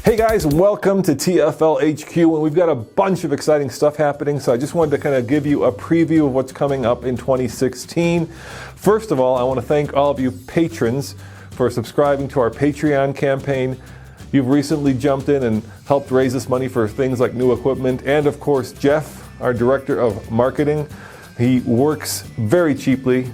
Hey guys, welcome to TFL HQ, and we've got a bunch of exciting stuff happening, so I just wanted to kind of give you a preview of what's coming up in 2016. First of all, I want to thank all of you patrons for subscribing to our Patreon campaign. You've recently jumped in and helped raise this money for things like new equipment, and of course Jeff, our Director of Marketing. He works very cheaply.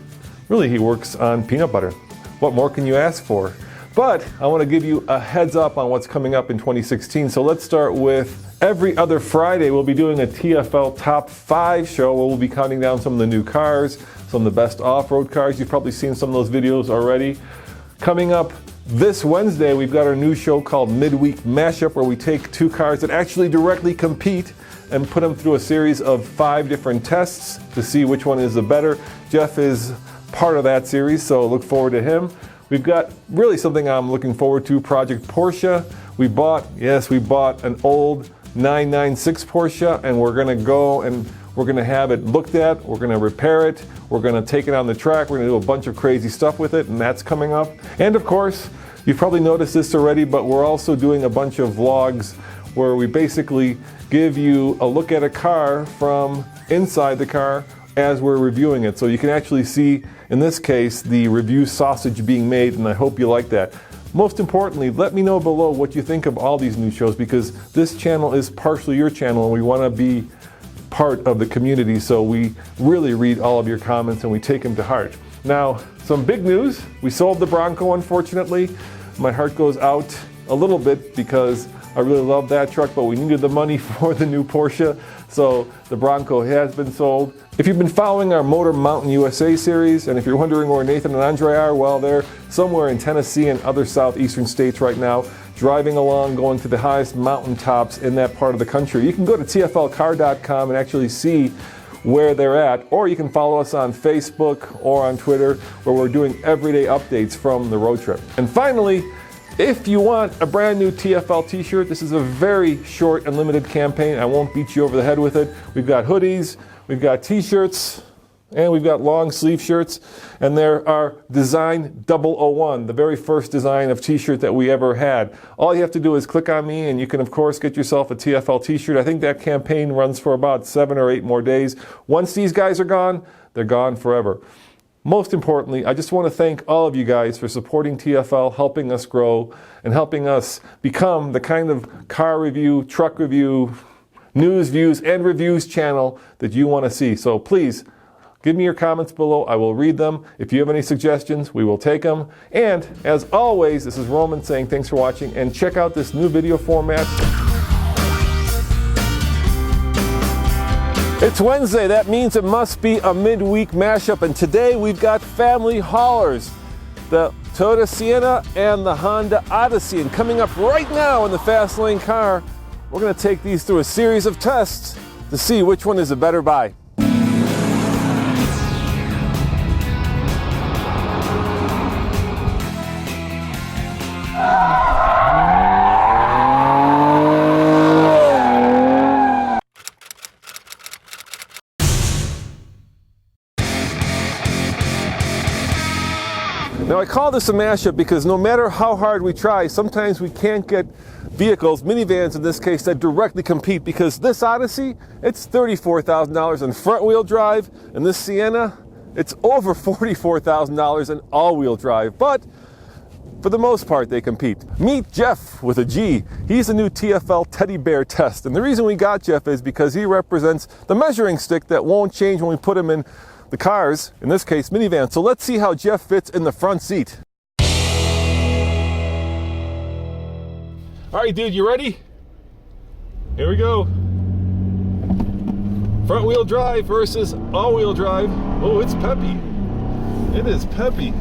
Really, he works on peanut butter. What more can you ask for? But I want to give you a heads up on what's coming up in 2016. So let's start with every other Friday, we'll be doing a TFL Top 5 show where we'll be counting down some of the new cars, some of the best off-road cars. You've probably seen some of those videos already. Coming up this Wednesday, we've got our new show called Midweek Mashup, where we take two cars that actually directly compete and put them through a series of 5 different tests to see which one is the better. Jeff is part of that series, so look forward to him. We've got really something I'm looking forward to, Project Porsche. We bought an old 996 Porsche, and we're gonna go and we're gonna have it looked at, we're gonna repair it, we're gonna take it on the track, we're gonna do a bunch of crazy stuff with it, and that's coming up. And of course, you've probably noticed this already, but we're also doing a bunch of vlogs where we basically give you a look at a car from inside the car as we're reviewing it. So you can actually see, in this case, the review sausage being made, and I hope you like that. Most importantly, let me know below what you think of all these new shows, because this channel is partially your channel and we want to be part of the community, so we really read all of your comments and we take them to heart. Now, some big news. We sold the Bronco, unfortunately. My heart goes out a little bit because I really love that truck, but we needed the money for the new Porsche, so the Bronco has been sold. If you've been following our Motor Mountain USA series, and if you're wondering where Nathan and Andre are, well, they're somewhere in Tennessee and other southeastern states right now, driving along, going to the highest mountaintops in that part of the country. You can go to TFLcar.com and actually see where they're at, or you can follow us on Facebook or on Twitter, where we're doing everyday updates from the road trip. And finally, if you want a brand new TFL t-shirt, this is a very short and limited campaign. I won't beat you over the head with it. We've got hoodies, we've got t-shirts, and we've got long sleeve shirts. And there are Design 001, the very first design of t-shirt that we ever had. All you have to do is click on me and you can of course get yourself a TFL t-shirt. I think that campaign runs for about 7 or 8 more days. Once these guys are gone, they're gone forever. Most importantly, I just want to thank all of you guys for supporting TFL, helping us grow, and helping us become the kind of car review, truck review, news, views, and reviews channel that you want to see. So please, give me your comments below. I will read them. If you have any suggestions, we will take them. And as always, this is Roman saying thanks for watching, and check out this new video format. It's Wednesday, that means it must be a midweek mashup, and today we've got family haulers, the Toyota Sienna and the Honda Odyssey. And coming up right now in the fast lane car, we're going to take these through a series of tests to see which one is a better buy. Now I call this a mashup because no matter how hard we try, sometimes we can't get vehicles, minivans in this case, that directly compete, because this Odyssey, it's $34,000 in front wheel drive, and this Sienna, it's over $44,000 in all-wheel drive. But for the most part, they compete. Meet Jeff with a G. He's the new TFL teddy bear test, and the reason we got Jeff is because he represents the measuring stick that won't change when we put him in the cars, in this case minivan. So let's see how Jeff fits in the front seat. All right, dude, you ready? Here we go. Front wheel drive versus all wheel drive. Oh, it's peppy. It is peppy.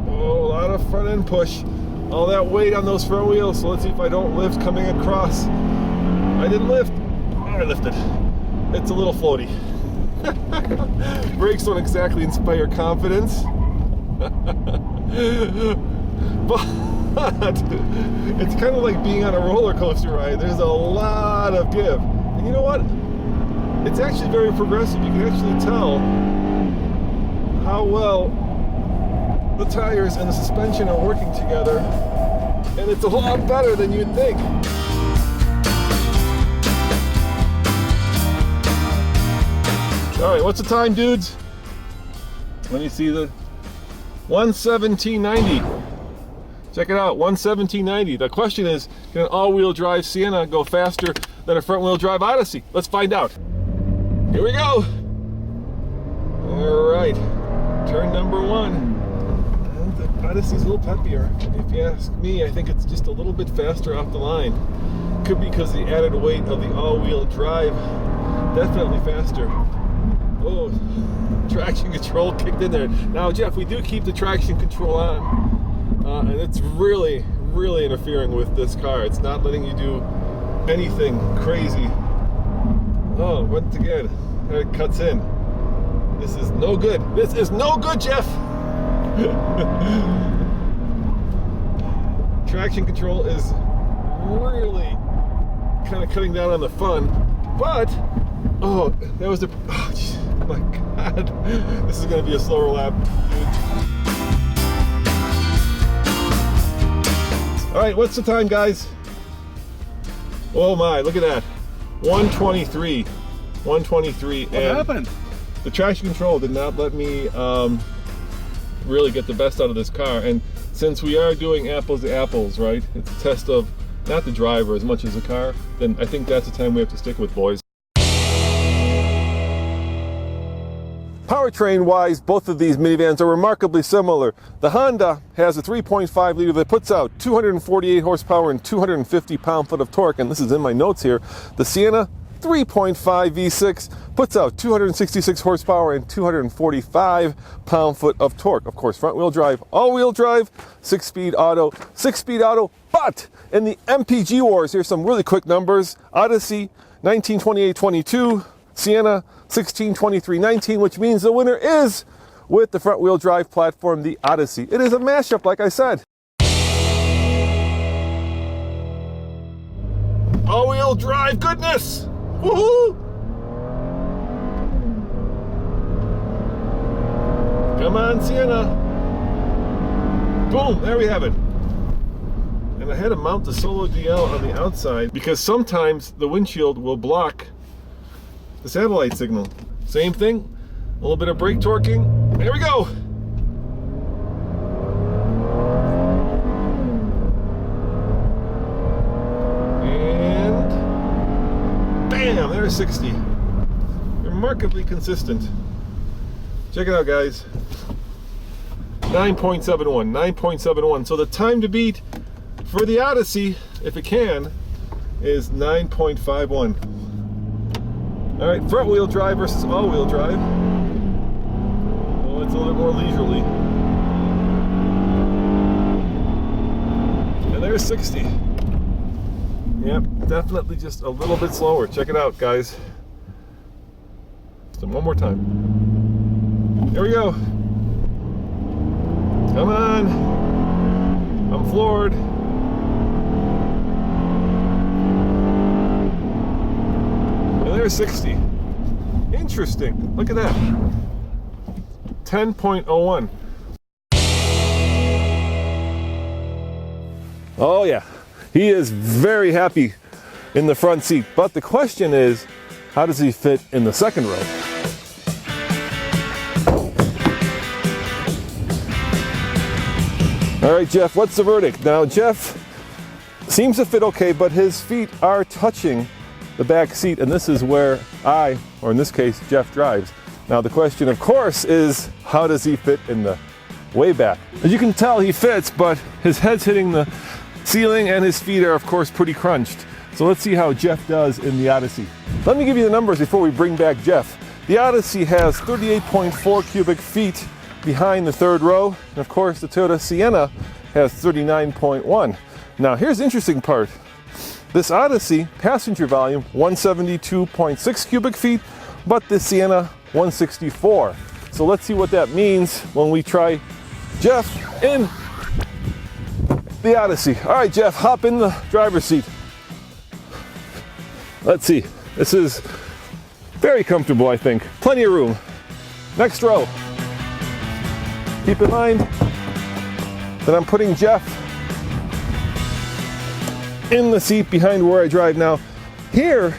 Oh, a lot of front end push. All that weight on those front wheels. So let's see if I don't lift coming across. I didn't lift. Oh, I lifted. It's a little floaty. Brakes don't exactly inspire confidence. But it's kind of like being on a roller coaster ride. There's a lot of give. And you know what? It's actually very progressive. You can actually tell how well the tires and the suspension are working together and it's a whole lot better than you'd think. All right, what's the time, dudes? Let me see the 1:17:90. Check it out, 1:17:90. The question is, can an all-wheel drive Sienna go faster than a front-wheel drive Odyssey? Let's find out. Here we go. All right, turn number 1. And the Odyssey's a little peppier. If you ask me, I think it's just a little bit faster off the line. Could be because the added weight of the all-wheel drive. Definitely faster. Oh, traction control kicked in there. Now, Jeff, we do keep the traction control on, and it's really, really interfering with this car. It's not letting you do anything crazy. Oh, once again, it cuts in. This is no good. This is no good, Jeff. Traction control is really kind of cutting down on the fun, but oh, that was the. Oh, geez. Oh my God, this is going to be a slower lap, dude. All right, what's the time, guys? Oh my, look at that. 1:23. 1:23. What happened? The traction control did not let me really get the best out of this car. And since we are doing apples to apples, right? It's a test of not the driver as much as the car, then I think that's the time we have to stick with, boys. Powertrain-wise, both of these minivans are remarkably similar. The Honda has a 3.5 liter that puts out 248 horsepower and 250 pound-foot of torque, and this is in my notes here. The Sienna 3.5 V6 puts out 266 horsepower and 245 pound-foot of torque. Of course, front-wheel drive, all-wheel drive, 6-speed auto, but in the MPG wars, here's some really quick numbers. Odyssey, 1928-22, Sienna, 16-23-19, which means the winner is, with the front-wheel drive platform, the Odyssey. It is a mashup, like I said. All-wheel drive goodness! Woohoo! Come on, Sienna. Boom, there we have it. And I had to mount the Solo DL on the outside because sometimes the windshield will block the satellite signal. Same thing, a little bit of brake torquing. There we go. And bam, there's 60. Remarkably consistent. Check it out, guys. 9.71, 9.71. So the time to beat for the Odyssey, if it can, is 9.51. All right, front wheel drive versus all wheel drive. Well, it's a little bit more leisurely. And there's 60. Yep, definitely just a little bit slower. Check it out, guys. So one more time. Here we go. Come on. I'm floored. There's 60. Interesting. Look at that. 10.01. Oh yeah, he is very happy in the front seat. But the question is, how does he fit in the second row? All right, Jeff, what's the verdict? Now, Jeff seems to fit okay, but his feet are touching the back seat, and this is where I, or in this case, Jeff drives. Now the question, of course, is how does he fit in the way back? As you can tell, he fits, but his head's hitting the ceiling and his feet are, of course, pretty crunched. So let's see how Jeff does in the Odyssey. Let me give you the numbers before we bring back Jeff. The Odyssey has 38.4 cubic feet behind the third row, and of course, the Toyota Sienna has 39.1. Now here's the interesting part. This Odyssey, passenger volume, 172.6 cubic feet, but the Sienna, 164. So let's see what that means when we try Jeff in the Odyssey. All right, Jeff, hop in the driver's seat. Let's see. This is very comfortable, I think. Plenty of room. Next row. Keep in mind that I'm putting Jeff in the seat behind where I drive now. Here,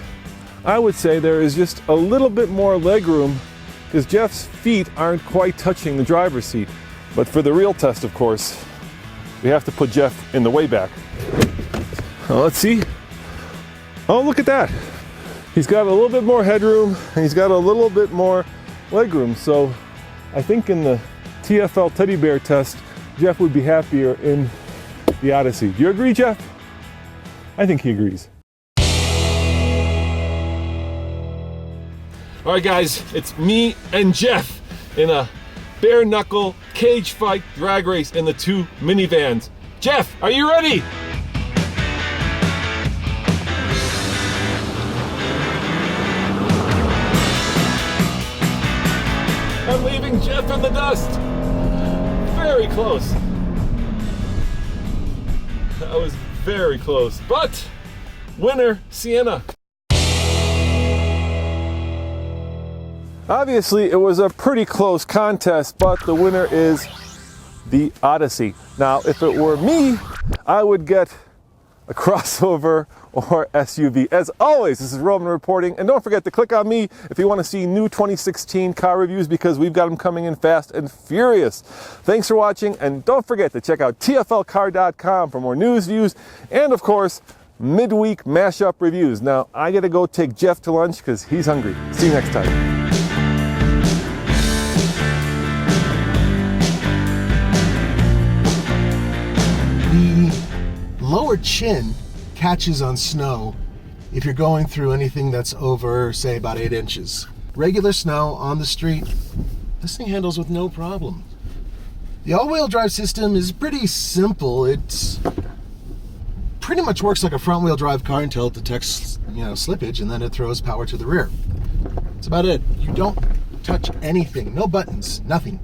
I would say there is just a little bit more leg room because Jeff's feet aren't quite touching the driver's seat. But for the real test, of course, we have to put Jeff in the way back. Now, let's see. Oh, look at that. He's got a little bit more headroom and he's got a little bit more leg room. So I think in the TFL teddy bear test, Jeff would be happier in the Odyssey. Do you agree, Jeff? I think he agrees. All right, guys, it's me and Jeff in a bare knuckle cage fight drag race in the two minivans. Jeff, are you ready? I'm leaving Jeff in the dust. Very close. That was very close, but winner, Sienna. Obviously, it was a pretty close contest, but the winner is the Odyssey. Now, if it were me, I would get a crossover or SUV. As always, this is Roman reporting, and don't forget to click on me if you want to see new 2016 car reviews because we've got them coming in fast and furious. Thanks for watching, and don't forget to check out TFLcar.com for more news, views, and of course, midweek mashup reviews. Now, I gotta go take Jeff to lunch because he's hungry. See you next time. Lower chin catches on snow if you're going through anything that's over, say, about 8 inches. Regular snow on the street, this thing handles with no problem. The all-wheel drive system is pretty simple. It pretty much works like a front-wheel drive car until it detects, slippage, and then it throws power to the rear. That's about it. You don't touch anything. No buttons, nothing.